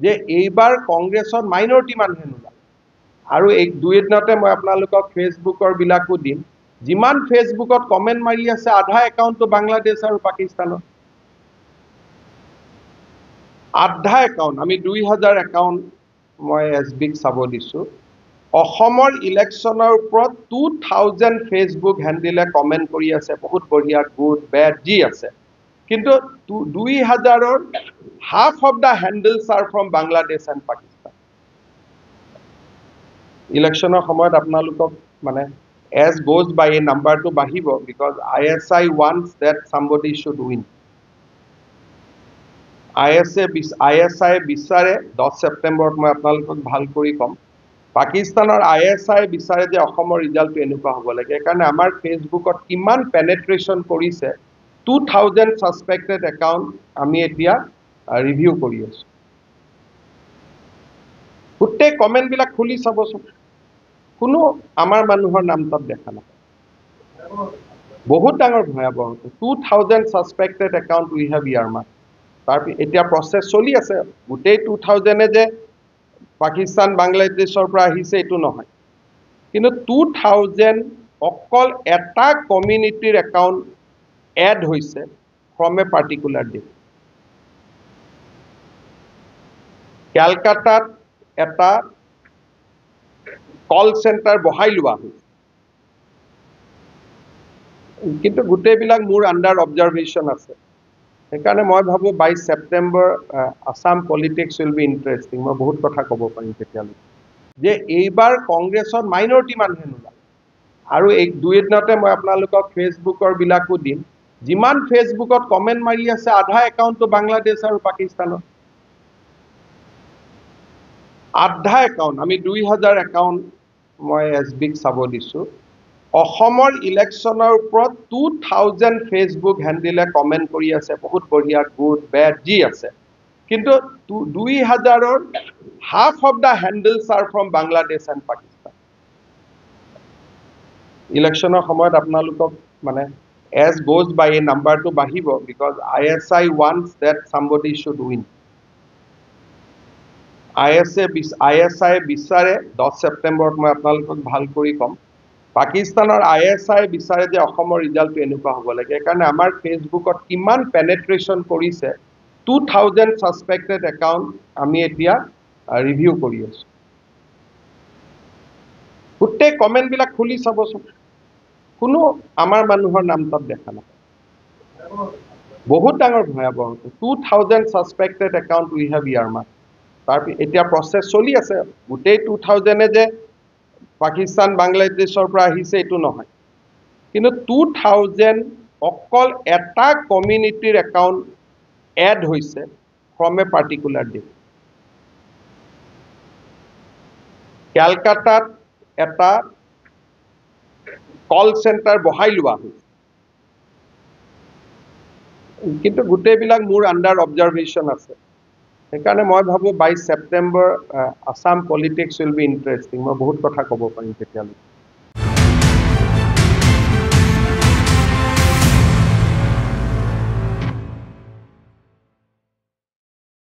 যে এইবাৰ কংগ্ৰেছত মাইনৰিটি মানুহে নোলায় আৰু এই দুই এদিনতে মই আপোনালোকক ফেচবুকৰ বিলাকো দিম যিমান ফেচবুকত কমেন্ট মাৰি আছে আধা একাউণ্টটো বাংলাদেশ আৰু পাকিস্তানৰ আধা একাউণ্ট আমি 2000 একাউণ্ট মই এছবিক চাব দিছো অসমৰ ইলেকশ্যনৰ ওপৰত 2000 ফেচবুক হেণ্ডেলে কমেন্ট কৰি আছে বহুত বঢ়িয়া গুড বেড যি আছে কিন্তু 2000ৰ half of the handles are from Bangladesh and Pakistan ইলেকশ্যনৰ সময়ত আপোনালোকক মানে as goes by a number to বাঢ়িব because ISI wants that somebody should win ISI বিচাৰে 10 সেপ্টেম্বৰত মই আপোনালোকক ভাল কৰি কম পাকিস্তানৰ ISI বিচাৰে যে অসমৰ ৰিজাল্টটো এনেকুৱা হ'ব লাগে কাৰণ আমাৰ ফেচবুকত কিমান পেনেট্ৰেচন কৰিছে 2000 সাসপেক্টেড একাউন্ট আমি এতিয়া ৰিভিউ কৰি আছো গোটেই কমেন্ট বিলাক খুলি চাবচোন কোনো আমাৰ মানুহৰ নাম তাত দেখা নাপায় বহুত ডাঙৰ ভয়াবহ 2000 সাসপেক্টেড একাউন্ট উই হ্যাভ ইয়াৰমাৰ্ক তাৰ এতিয়া প্ৰসেস চলি আছে গোটেই 2000 যে পাকিস্তান বাংলাদেশৰ পৰা আহিছে এটো নহয় কিন্তু 2000 অকল এটা কমিউনিটিৰ একাউন্ট এড হৈছে from a particular day কলকাতাত এটা কল সেন্টাৰ বহাই লোৱা হৈছে কিন্তু গোটেইবিলাক মোৰ আন্ডাৰ অবজাৰভেশন আছে সেইকাৰণে মই ভাবো 22 September Assam politics will be interesting মই বহুত কথা ক'ব পাৰিম তেতিয়ালৈ যে এইবাৰ কংগ্ৰেছত মাইনৰিটি মানুহে নোলায় আৰু এই দুই এদিনতে মই আপোনালোকক ফেচবুকৰ বিলাকো দিম যিমান ফেচবুকত কমেন্ট মাৰি আছে আধা একাউণ্টটো বাংলাদেশ আৰু পাকিস্তানৰ আধা একাউণ্ট আমি 2000 একাউণ্ট মই এছবিক চাব দিছো অসমৰ ইলেকশ্যনৰ ওপৰত 2000 ফেচবুক হেণ্ডেলে কমেন্ট কৰি আছে বহুত বঢ়িয়া গুড বেড যি আছে কিন্তু 2000ৰ half of the handles are from Bangladesh and Pakistan ইলেকশ্যনৰ সময়ত আপোনালোকক মানে as goes by a number to বাঢ়িব because ISI wants that somebody should win ISI বিচাৰে 10 সেপ্টেম্বৰত মই আপোনালোকক ভাল কৰি কম পাকিস্তানৰ ISI বিচাৰে যে অসমৰ ৰিজাল্টটো এনেকুৱা হ'ব লাগে কাৰণ আমাৰ ফেচবুকত কিমান পেনেট্ৰেচন কৰিছে 2000 সাসপেক্টেড একাউন্ট আমি এতিয়া ৰিভিউ কৰি আছো গোটেই কমেন্ট বিলাক খুলি চাবচোন কোনো আমাৰ মানুহৰ নাম তাত দেখা নাপায় বহুত ডাঙৰ ভয়াবহ 2000 সাসপেক্টেড একাউন্ট উই হ্যাভ ইয়াৰমাৰ্ক তাৰ এতিয়া প্ৰসেস চলি আছে গোটেই 2000 যে পাকিস্তান বাংলাদেশৰ পৰা আহিছে এটো নহয় কিন্তু 2000 অকল এটা কমিউনিটিৰ একাউন্ট এড হৈছে from a particular day কলকাতাত এটা কল সেন্টাৰ বহাই লোৱা হৈছে কিন্তু গোটেইবিলাক মোৰ আন্ডাৰ অবজাৰভেশন আছে সেইকাৰণে মই ভাবো 22 September Assam politics will be interesting মই বহুত কথা ক'ব পাৰিম তেতিয়ালৈ